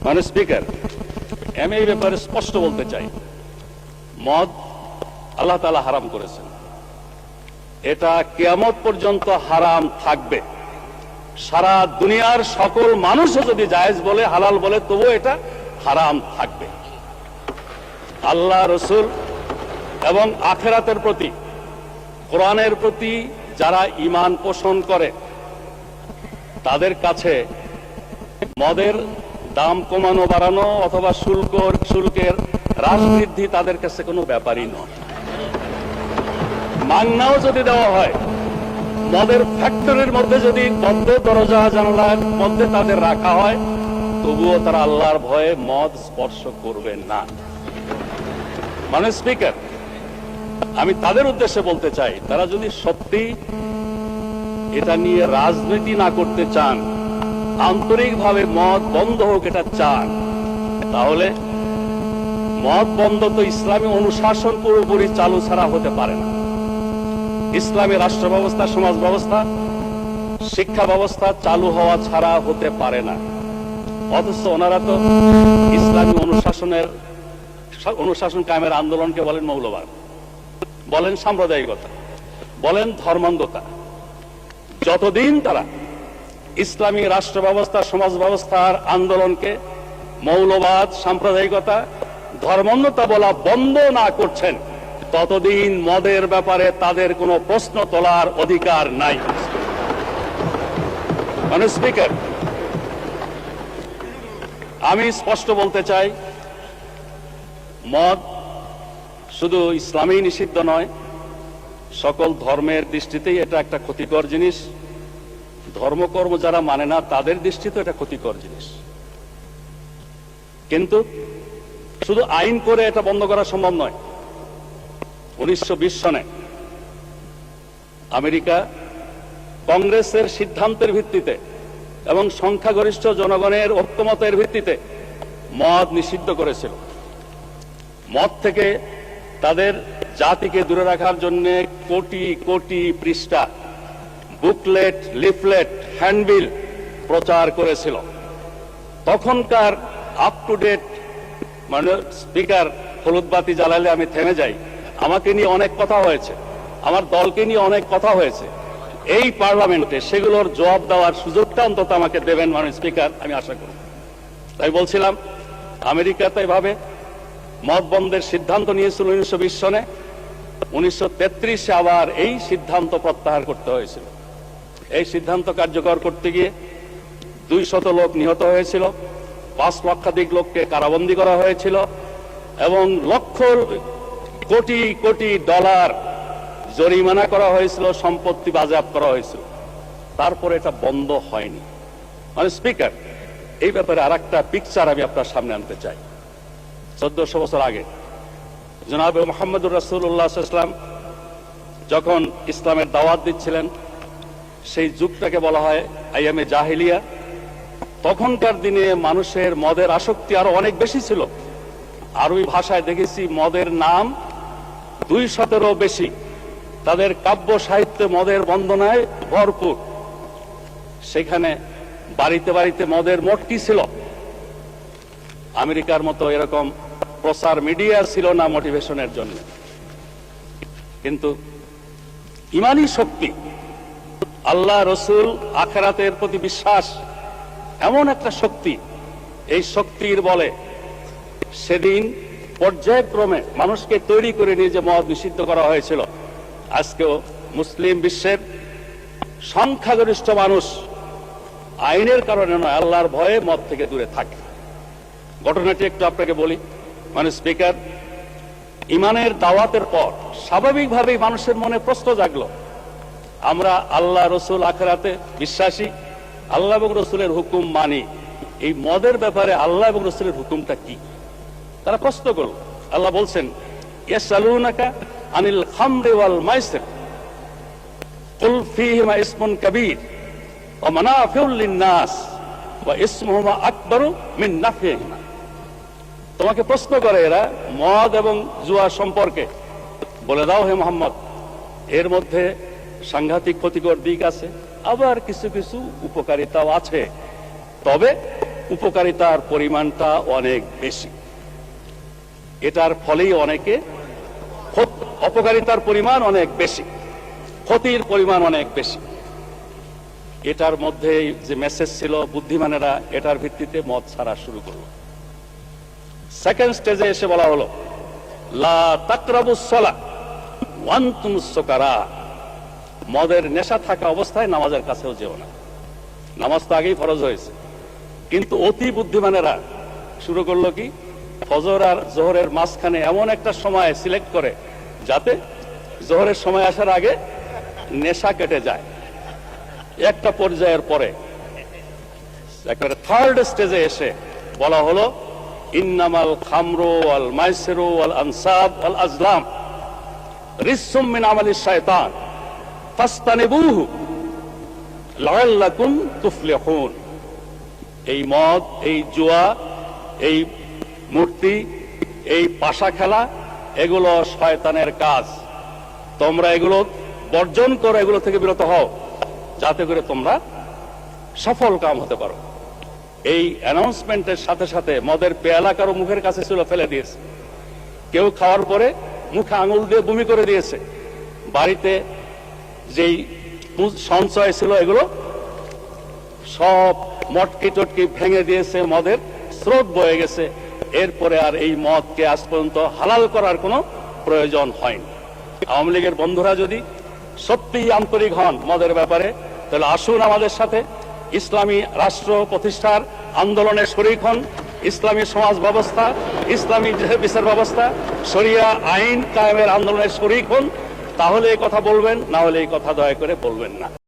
মানে স্পিকার, আমি এই ব্যাপারে স্পষ্ট বলতে চাই, মদ আল্লাহ তাআলা হারাম করেছেন, এটা কিয়ামত পর্যন্ত হারাম থাকবে। সারা দুনিয়ার সকল মানুষও যদি জায়েজ বলে, হালাল বলে, তবুও এটা হারাম থাকবে। আল্লাহ, রসুল এবং আখিরাতের প্রতি, কোরআনের প্রতি যারা ঈমান পোষণ করে তাদের কাছে মদের দাম কমানো বাড়ানো অথবা শুল্কের হ্রাস বৃদ্ধি তাদের কাছে কোনো ব্যাপারই নয়। মাংনাও যদি দেওয়া হয়, মদের ফ্যাক্টরির মধ্যে যদি বদ্ধ দরজা জানালার মধ্যে তাদের রাখা হয়, তবুও তারা আল্লাহর ভয়ে মদ স্পর্শ করবে না। মানে স্পিকার, আমি তাদের উদ্দেশ্যে বলতে চাই, তারা যদি সত্যি এটা নিয়ে রাজনীতি না করতে চান, আন্তরিকভাবে মদ বন্ধ হোক এটা চান, তাহলে মদ বন্ধ তো ইসলামী অনুশাসন পুরোপুরি চালু ছাড়া হতে পারে না। ইসলামী রাষ্ট্র ব্যবস্থা, সমাজ ব্যবস্থা, শিক্ষা ব্যবস্থা চালু হওয়া ছাড়া হতে পারে না। অথচ ওনারা তো ইসলামী অনুশাসন কায়েমের আন্দোলনকে বলেন মৌলবাদ, বলেন সাম্প্রদায়িকতা, বলেন ধর্মান্ধতা। যতদিন তারা ইসলামী রাষ্ট্র ব্যবস্থা, সমাজ ব্যবস্থার আন্দোলনকে মৌলবাদ, সাম্প্রদায়িকতা, ধর্মান্ধতা বলা বন্ধ না করছেন, ততদিন মদের ব্যাপারে তাদের কোনো প্রশ্ন তোলার অধিকার নাই। মানে স্পিকার, আমি স্পষ্ট বলতে চাই, মদ শুধু ইসলামেই নিষিদ্ধ নয়, সকল ধর্মের দৃষ্টিতেই এটা একটা ক্ষতিকর জিনিস। ধর্মকর্ম যারা মানে না তাদের দৃষ্টিতেও এটা ক্ষতিকর জিনিস। কিন্তু শুধু আইন করে এটা বন্ধ করা সম্ভব নয়। 1920 সনে আমেরিকা কংগ্রেসের সিদ্ধান্তের ভিত্তিতে এবং সংখ্যাগরিষ্ঠ জনগণের ঐক্যমতের ভিত্তিতে মদ নিষিদ্ধ করেছিল। মদ থেকে তাদের জাতিকে দূরে রাখার জন্য কোটি কোটি পৃষ্ঠা বুকলেট, লিফলেট, হ্যান্ডবিল প্রচার করেছিল। তখনকার আপ টু ডেট, মানে স্পিকার, হলুদ বাতি জ্বালালে আমি থেমে যাই। আমাকে নিয়ে অনেক কথা হয়েছে, আমার দলকে নিয়ে অনেক কথা হয়েছে এই পার্লামেন্টে, সেগুলোর জবাব দেওয়ার সুযোগটা অন্তত আমাকে দেবেন মানে স্পিকার, আমি আশা করি। তাই বলছিলাম, আমেরিকাতে এভাবে মদ বন্ধের সিদ্ধান্ত নিয়েছিল 1920 সনে। 1933-এ আবার এই সিদ্ধান্ত প্রত্যাহার করতে হয়েছিল। এই সিদ্ধান্ত কার্যকর করতে গিয়ে 200 লোক নিহত হয়েছিল, 5 লক্ষাধিক লোককে কারাবন্দী করা হয়েছিল এবং লক্ষ কোটি কোটি ডলার জরিমানা করা হয়েছিল, সম্পত্তি বাজেয়াপ্ত করা হয়েছিল। তারপরে এটা বন্ধ হয়নি। মানে স্পিকার, এই ব্যাপারে আরেকটা পিকচার আমি আপনার সামনে আনতে চাই। 1400 বছর আগে জনাবে মুহাম্মদুর রাসূলুল্লাহ সাল্লাল্লাহু আলাইহি ওয়াসাল্লাম যখন ইসলামের দাওয়াত দিচ্ছিলেন, সেই যুগটাকে বলা হয় আইয়ামে জাহিলিয়া। তখনকার দিনে মানুষের মদের আসক্তি আরো অনেক বেশি ছিল। আরবি ভাষায় দেখেছি মদের নাম 200-এরও বেশি। তাদের কাব্য সাহিত্যে মদের বন্দনায় ভরপুর। সেখানে বাড়িতে বাড়িতে মদের মটকি ছিল। আমেরিকার মতো এরকম প্রচার মিডিয়া ছিল না মোটিভেশনের জন্য। কিন্তু ইমানি শক্তি, আল্লাহ, রসুল, আখিরাতের প্রতি বিশ্বাস এমন একটা শক্তি, এই শক্তির বলে সেদিন পর্যায়ক্রমে মানুষকে তৈরি করে নিয়ে যে মদ নিষিদ্ধ করা হয়েছিল, আজকেও মুসলিম বিশ্বের সংখ্যাগরিষ্ঠ মানুষ আইনের কারণে নয়, আল্লাহর ভয়ে মদ থেকে দূরে থাকে। ঘটনাটি একটু আপনাকে বলি। মানে স্পিকার, ইমানের দাওয়াতের পর স্বাভাবিকভাবেই মানুষের মনে প্রশ্ন জাগলো, আমরা আল্লাহ, রসুল, আখিরাতে বিশ্বাসী, আল্লাহ এবং রসুলের হুকুম মানি, এই মদের ব্যাপারে আল্লাহ এবং রসুলের হুকুমটা কি? তারা প্রশ্ন করল। আল্লাহ বলছেন, ইয়াসআলুনাকা আনিল খামরি ওয়াল মাইসির কুল ফীহিমা ইসমুন কাবীর ওয়া মানাফিউল লিন-নাস ওয়া ইসমুহুমা আকবারু মিন নাফইহিমা। তোমাকে প্রশ্ন করে এরা মদ এবং জুয়া সম্পর্কে। বলে দাও হে মুহাম্মদ, এর মধ্যে সাংঘাতিক ক্ষতিকর দিক আছে, আবার কিছু কিছু উপকারিতাও আছে। তবে উপকারিতার পরিমাণটা অনেক বেশি। এটার ফলেই অনেকে অপকারিতার পরিমাণ অনেক বেশি, ক্ষতির পরিমাণ অনেক বেশি। এটার মধ্যে যে মেসেজ ছিল, বুদ্ধিমানেরা এটার ভিত্তিতে মদ ছাড়া শুরু করলো। সেকেন্ড স্টেজে এসে বলা হলো, লা তাকরাবুস সালাহ ওয়া আনতুমুস সুকারা, মদের নেশা থাকা অবস্থায় নামাজের কাছেও যেও না। নামাজ তো আগেই ফরজ হয়েছে, কিন্তু অতি বুদ্ধিমানেরা শুরু করলো কি, ফজর আর জোহরের মাঝখানে এমন একটা সময় সিলেক্ট করে যাতে জোহরের সময় আসার আগে নেশা কেটে যায়। একটা পর্যায়ের পরে একেবারে থার্ড স্টেজে এসে বলা হলো, ইন্নামাল খামরু ওয়াল মাইসিরু ওয়াল আনসাব ওয়াল আজলাম রিজসুম মিন আমালিশ শায়তান ফাসতানিবুহু লাআল্লাকুম তুফলিহুন। এই মদ, এই জুয়া, এই মূর্তি, এই পাশা খেলা, এগুলো শয়তানের কাজ। তোমরা এগুলো বর্জন করো, এগুলো থেকে বিরত হও, যাতে করে তোমরা সফল কাম হতে পারো। এই অ্যানাউন্সমেন্টের সাথে সাথে মদের পেয়ালা কারো মুখের কাছে ছিল, ফেলে দিয়েছে। কেউ খাওয়ার পরে মুখে আঙুল দিয়ে বমি করে দিয়েছে। বাড়িতে যেই সঞ্চয় ছিল এগুলো সব মটকি টটকি ভেঙে দিয়েছে, মদের স্রোত বয়ে গেছে। এরপরে আর এই মদকে আজ পর্যন্ত হালাল করার কোনো প্রয়োজন হয়নি। আওয়ামী লীগের বন্ধুরা যদি সত্যিই আন্তরিক হন মদের ব্যাপারে, তাহলে আসুন আমাদের সাথে ইসলামী রাষ্ট্র প্রতিষ্ঠার আন্দোলনে শরীক হন। ইসলামী সমাজ ব্যবস্থা, ইসলামী বিচার ব্যবস্থা, শরিয়া আইন কায়েমের আন্দোলনে শরীক হন। তাহলে এই কথা বলবেন, না হলে এই কথা দয়া করে বলবেন না।